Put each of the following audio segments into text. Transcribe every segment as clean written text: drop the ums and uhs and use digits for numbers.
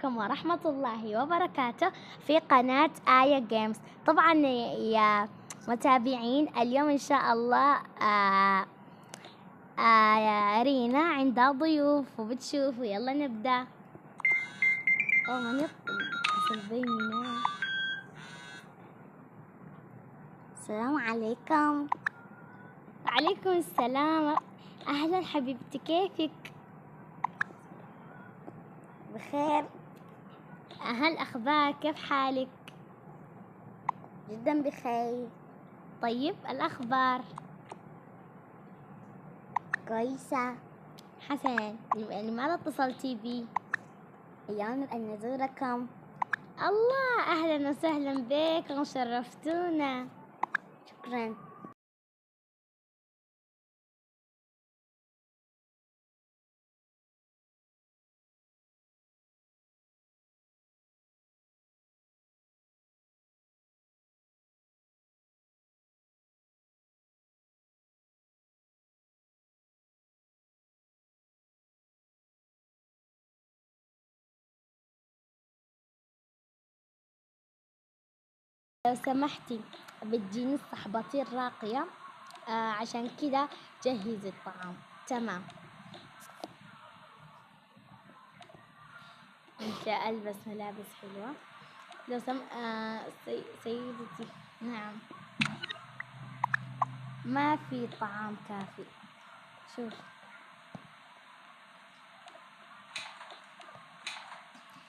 عليكم ورحمة الله وبركاته في قناة آية جيمز. طبعا يا متابعين، اليوم إن شاء الله رينا عندها ضيوف وبتشوفوا. يلا نبدأ. السلام عليكم. وعليكم السلام. أهلا حبيبتي، كيفك؟ بخير. هل أخبار؟ كيف حالك؟ جدا بخير. طيب الأخبار؟ كويسة. حسنا، لماذا اتصلتي بي؟ اليوم أن نزوركم. الله، أهلا وسهلا بكم، شرفتونا. شكرا. لو سمحتي بتجيني الصحباتين راقية، عشان كده جهزي الطعام. تمام. انت ألبس ملابس حلوة. لو سيدتي، نعم، ما في طعام كافي. شوف،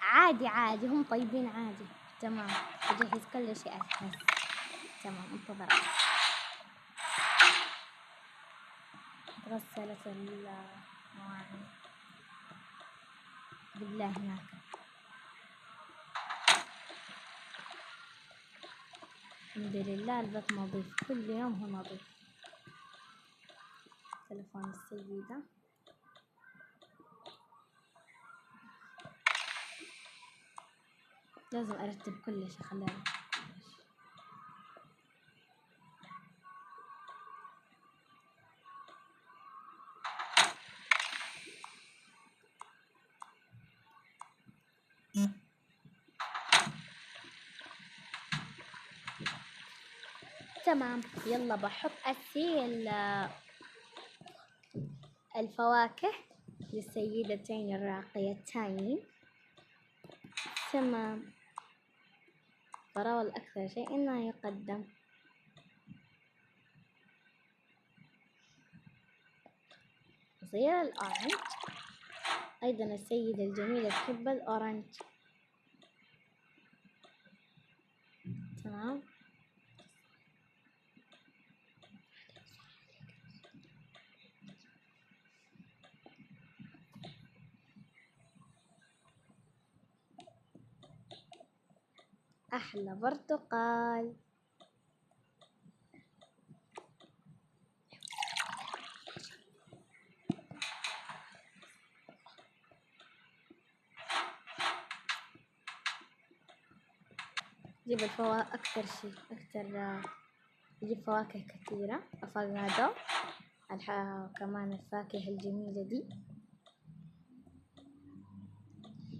عادي هم طيبين عادي. تمام، أجهز كل شيء أجهز. تمام، انتظر. غسلت المواعين، قبلها هناك. الحمد لله البيت نظيف، كل يوم هو نظيف. تلفون السيدة. لازم أرتب كل شيء. خلينا تمام. يلا بحط الفواكه للسيدتين الراقيتين. تمام. فراولة أكثر شيء إنه يقدم. عصير الأورنج، أيضا السيدة الجميلة تحب الأورنج. تمام. أحلى برتقال. جيب الفواكه أكثر شيء، جيب فواكه كثيرة، أفوكادو، كمان الفاكهة الجميلة دي.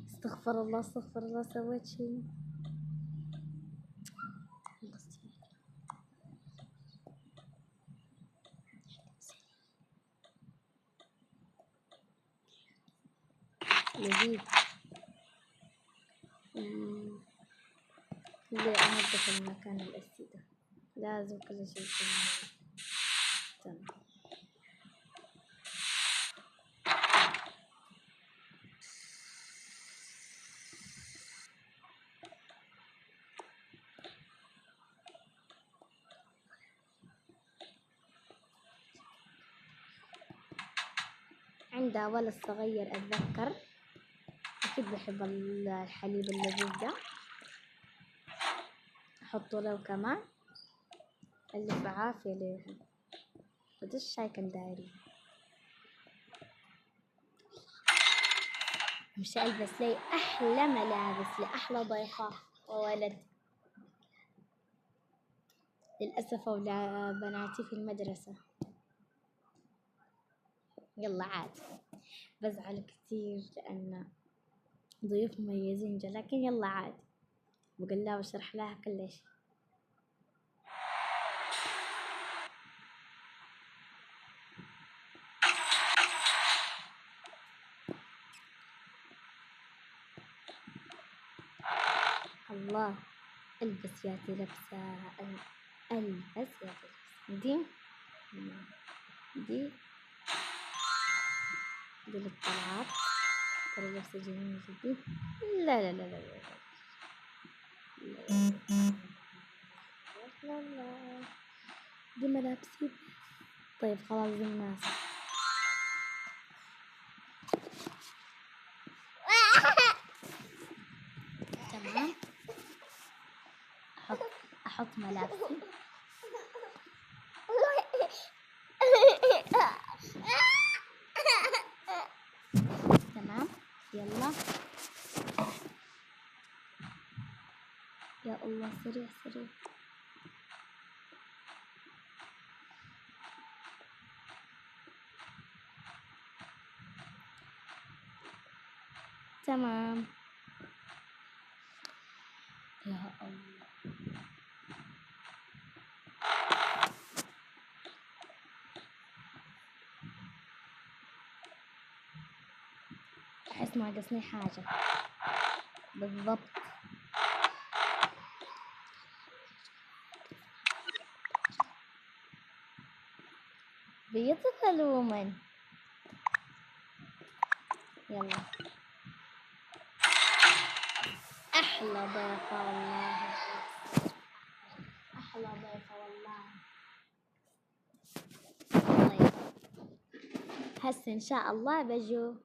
استغفر الله استغفر الله، سويت شيء. لذيذ. اللي أنظف المكان الأسيدة، لازم كل شيء يكون تمام. عندها ولد صغير أتذكر، أكيد بحب الحليب اللذيذ ده، أحطه له كمان. ألف عافية ليهم. وده الشاي كان دايري. مش ألبس لي أحلى ملابس لأحلى ضيفة وولد. للأسف أولاد بناتي في المدرسة. يلا عاد، بزعل كثير لأن ضيوف مميزين جا، لكن يلا عادي، بقول لها بشرح لها كل شيء. الله، البس يا لبسة، البس يا لبسة دي للطلعات، ترى لبسة جميلة جدا. لا لا لا لا لا لا لا، دي ملابسي. طيب خلاص دي مناسبة. تمام، أحط ملابسي. تمام، يلا يا الله، سريع سريع. تمام يا الله. أحس ناقصني حاجة بالضبط. بيطفل ومن يلا. أحلى ضيفة والله، أحلى ضيفة والله. طيب هسه إن شاء الله بجو.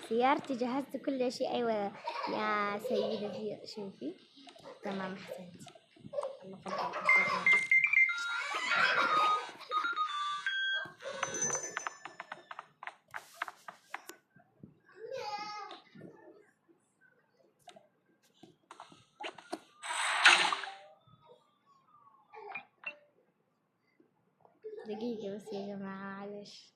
سيارتي جهزت كل شيء. أيوة يا سيدتي، شوفي. تمام، أحسنتي. الله فضل. دقيقة بس يا جماعة، معلش.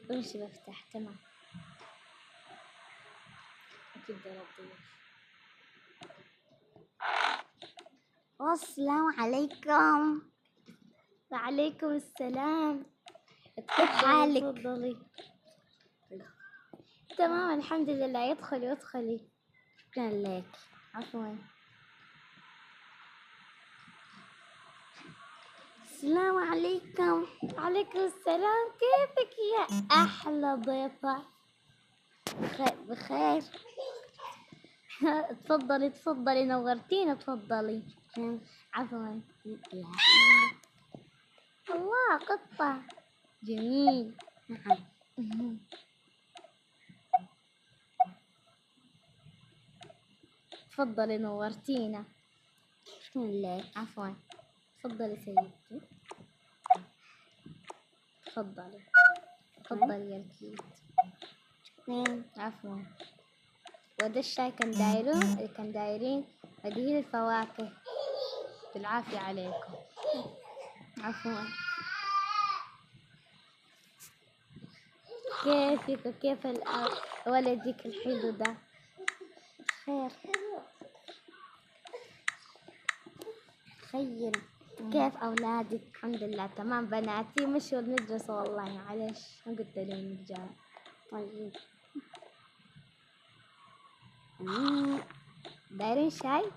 وش بفتح؟ تمام، أكيد ضربت. السلام عليكم. وعليكم السلام. كيف حالك؟ تفضلي. تمام الحمد لله. ادخلي ادخلي. شكرا لك. عفوا. السلام عليكم. عليكم السلام، كيفك يا أحلى ضيفة؟ بخير. تفضلي تفضلي، نورتينا، تفضلي. عفوا. الله، قطة جميل. نعم. تفضلي، نورتينا. شكرا لك. عفوا. تفضلي سيدتي، تفضلي تفضلي يا الكيت. عفوا. وده الشاي كان دايرين هذه الفواكه. بالعافية عليكم. عفوا. كيفك وكيف ولدك الحلو ده؟ خير. خير. كيف أولادك؟ الحمد لله تمام. بناتي مشوا المدرسة والله، معلش ما قلت لهم رجال. طيب. دايرين شاي؟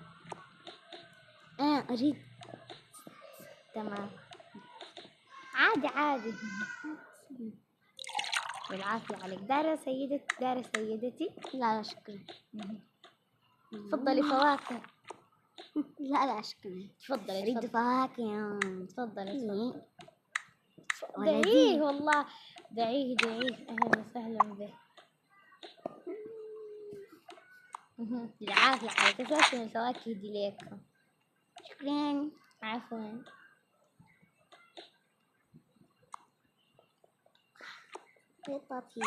أريد. تمام. عادي عادي. بالعافية عليك. دارة سيدتي، دارة سيدتي. لا لا شكرا. تفضلي فواكه. لا لا شكرا. تفضلي أريد تفضلي فواكه. تفضلي. ولدي. دعيه والله، دعيه دعيه. أهلا وسهلا به. بالعافية عليك. أساسا الفواكه دي ليكم. شكرا. عفوا. قطتي.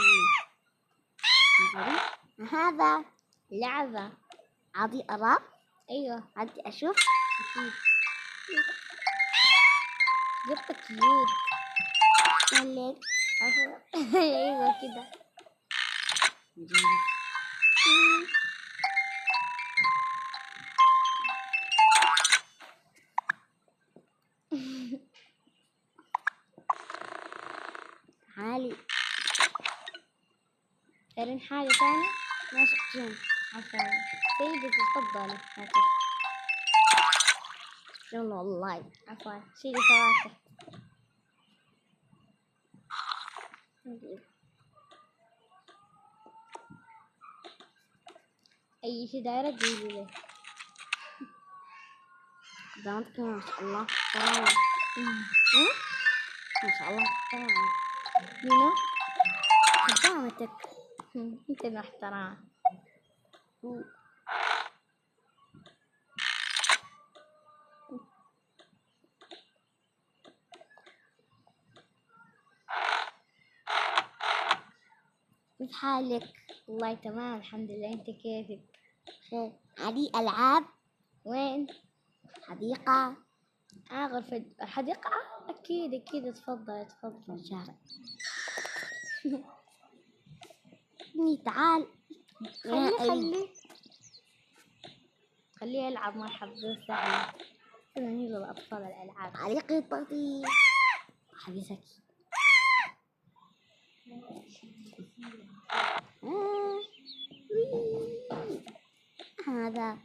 هذا لعبة. عادي أرى. أيوه عادي أشوف. أكيد. قطة كيوت. ملك. عفوا. أيوه كده. حالي. ترين حاجة ثانية؟ لا شكرا. عفوا. سيدتي تفضلي. شكرا والله. عفوا. شيلي فواكه. أي شي دايرة تقولي لي. قدامك ما شاء الله محترمة. ما شاء الله محترمة. منو؟ خدامتك. انت محترمة. كيف حالك؟ والله تمام الحمد لله. انت كيفك؟ خير. عادي ألعاب. وين؟ حديقة. غرفة الحديقة. أكيد أكيد. تفضل تفضل. شارع. ابني تعال. خليه يلعب. مرحبا وسهلا. كذا هي للأطفال الألعاب. علي قطتي. حبيبتك. هذا.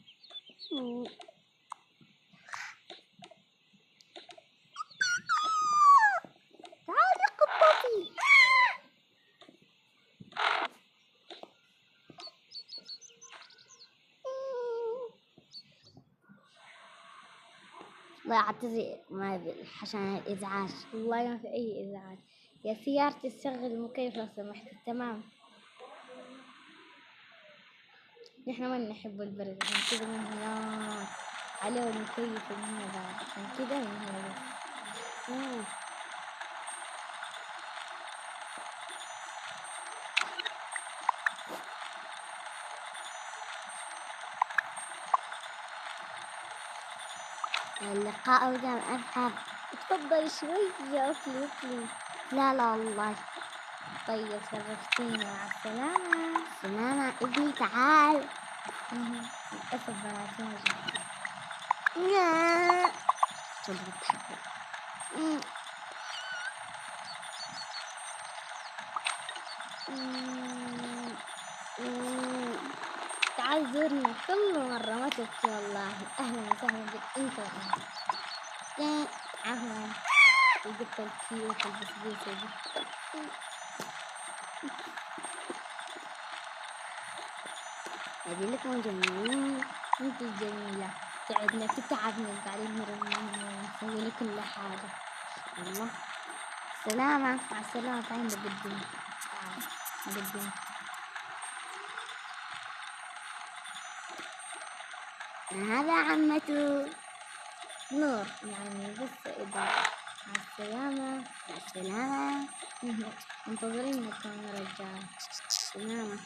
تعالي قطتي. لا أعتذر عشان الإزعاج. والله ما في أي إزعاج. يا سيارتي تشغل المكيف لو سمحت. تمام. نحن ما نحب البرد عشان كذا من هناك عليه المكيف من هنا بعد. عشان كذا من هنا بس. اللقاء ودام أذهب. تفضل شوية. أكلي. لا لا والله. طيب شرفتينا. مع السلامة. سلامة ابني تعال. للأسف بناتي ما جوا. لا. تفضل تحبي. تعال زورنا كل مرة ما تبكي والله. أهلا وسهلا بك أنت وأنا. عفوا. القطة الكيوت البسبوسة دي. هذه لكم جميل. انت الجميلة. تعبنا تتعبنا قاعدين نسوي لك كل حاجة. الله. سلامة. مع السلامة. تعالي نقدم. نقدم. هذا عمته. نور يعني بس إذا. مع السلامة. مع السلامة. منتظرينكم يا رجال. سلامة.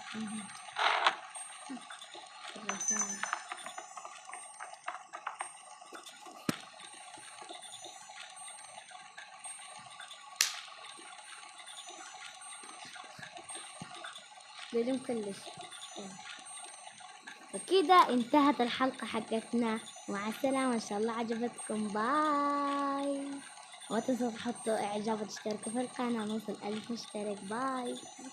الرسالة. بدون كلش. وكذا انتهت الحلقة حقتنا. مع السلامة. إن شاء الله عجبتكم. باي. وما تنسوا تحطوا إعجاب وتشتركوا في القناة. نوصل 1000 مشترك. باي.